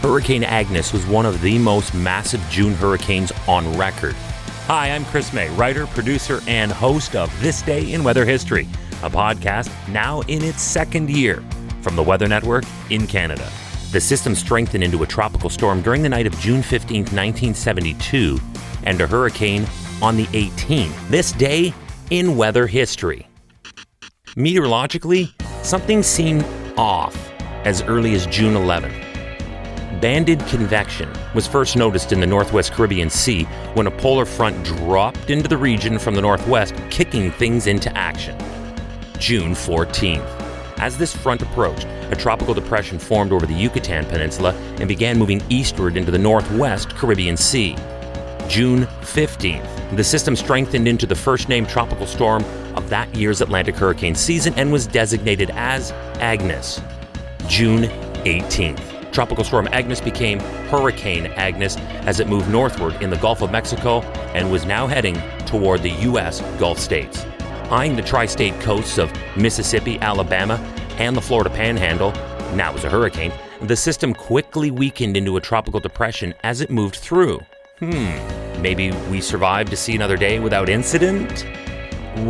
Hurricane Agnes was one of the most massive June hurricanes on record. Hi, I'm Chris May, writer, producer, and host of This Day in Weather History, a podcast now in its second year from the Weather Network in Canada. The system strengthened into a tropical storm during the night of June 15, 1972, and a hurricane on the 18th. This day in weather history. Meteorologically, something seemed off as early as June 11th. Banded convection was first noticed in the northwest Caribbean Sea when a polar front dropped into the region from the northwest, kicking things into action. June 14th. As this front approached, a tropical depression formed over the Yucatan Peninsula and began moving eastward into the northwest Caribbean Sea. June 15th. The system strengthened into the first-named tropical storm of that year's Atlantic hurricane season and was designated as Agnes. June 18th. Tropical Storm Agnes became Hurricane Agnes as it moved northward in the Gulf of Mexico and was now heading toward the U.S. Gulf states. Eyeing the tri-state coasts of Mississippi, Alabama, and the Florida Panhandle, now as a hurricane, the system quickly weakened into a tropical depression as it moved through. Maybe we survived to see another day without incident?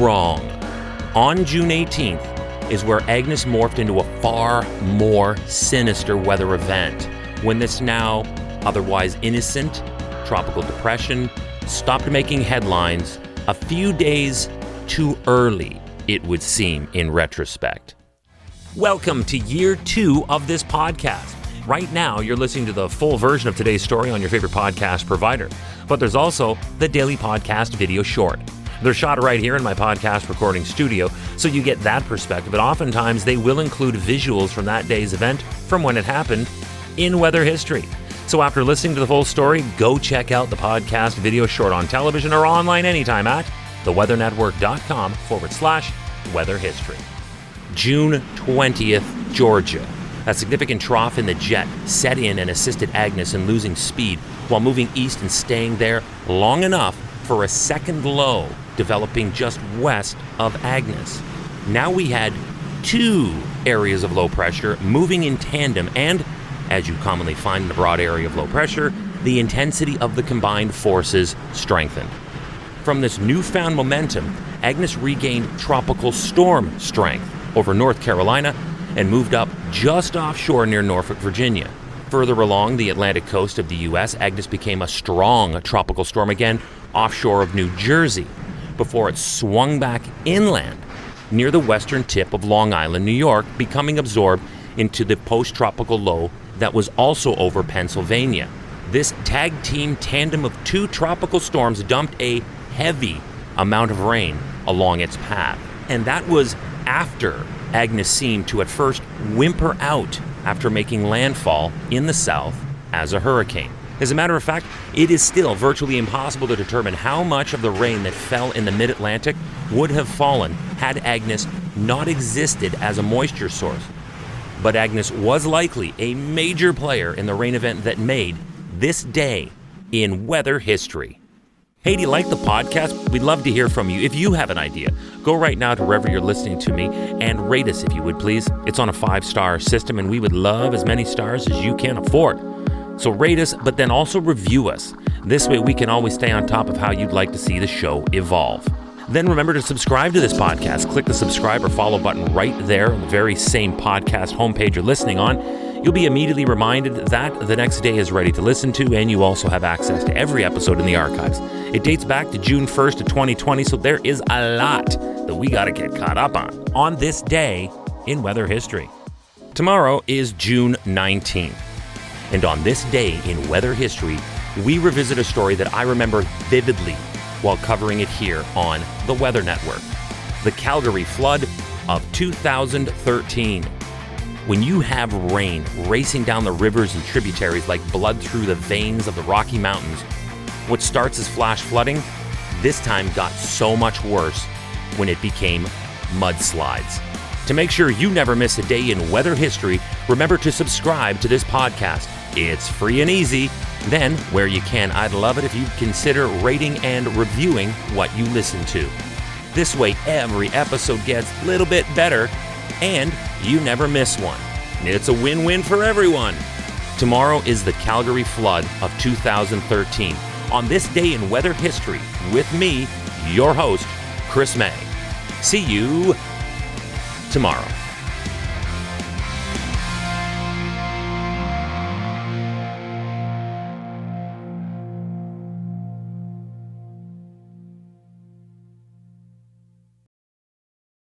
Wrong. On June 18th, is where Agnes morphed into a far more sinister weather event, when this now otherwise innocent tropical depression stopped making headlines a few days too early, it would seem in retrospect. Welcome to year 2 of this podcast. Right now, you're listening to the full version of today's story on your favorite podcast provider, but there's also the daily podcast video short. They're shot right here in my podcast recording studio, so you get that perspective, and oftentimes they will include visuals from that day's event from when it happened in weather history. So after listening to the full story, go check out the podcast video short on television or online anytime at theweathernetwork.com/weather history. June 20th, Georgia. A significant trough in the jet set in and assisted Agnes in losing speed while moving east and staying there long enough for a second low developing just west of Agnes. Now we had 2 areas of low pressure moving in tandem and, as you commonly find in a broad area of low pressure, the intensity of the combined forces strengthened. From this newfound momentum, Agnes regained tropical storm strength over North Carolina and moved up just offshore near Norfolk, Virginia. Further along the Atlantic coast of the U.S., Agnes became a strong tropical storm again offshore of New Jersey before it swung back inland near the western tip of Long Island, New York, becoming absorbed into the post-tropical low that was also over Pennsylvania. This tag team tandem of 2 tropical storms dumped a heavy amount of rain along its path. And that was after Agnes seemed to at first whimper out after making landfall in the south as a hurricane. As a matter of fact, it is still virtually impossible to determine how much of the rain that fell in the mid-Atlantic would have fallen had Agnes not existed as a moisture source. But Agnes was likely a major player in the rain event that made this day in weather history. Hey, do you like the podcast? We'd love to hear from you. If you have an idea, go right now to wherever you're listening to me and rate us if you would, please. It's on a 5-star system, and we would love as many stars as you can afford. So rate us, but then also review us. This way we can always stay on top of how you'd like to see the show evolve. Then remember to subscribe to this podcast. Click the subscribe or follow button right there on the very same podcast homepage you're listening on. You'll be immediately reminded that the next day is ready to listen to, and you also have access to every episode in the archives. It dates back to June 1st of 2020, so there is a lot that we got to get caught up on this day in weather history. Tomorrow is June 19th. And on this day in weather history, we revisit a story that I remember vividly while covering it here on the Weather Network. The Calgary flood of 2013. When you have rain racing down the rivers and tributaries like blood through the veins of the Rocky Mountains, what starts as flash flooding, this time got so much worse when it became mudslides. To make sure you never miss a day in weather history, remember to subscribe to this podcast. It's free and easy. Then, where you can, I'd love it if you'd consider rating and reviewing what you listen to. This way, every episode gets a little bit better, and you never miss one. It's a win-win for everyone. Tomorrow is the Calgary flood of 2013. On this day in weather history, with me, your host, Chris May. See you tomorrow.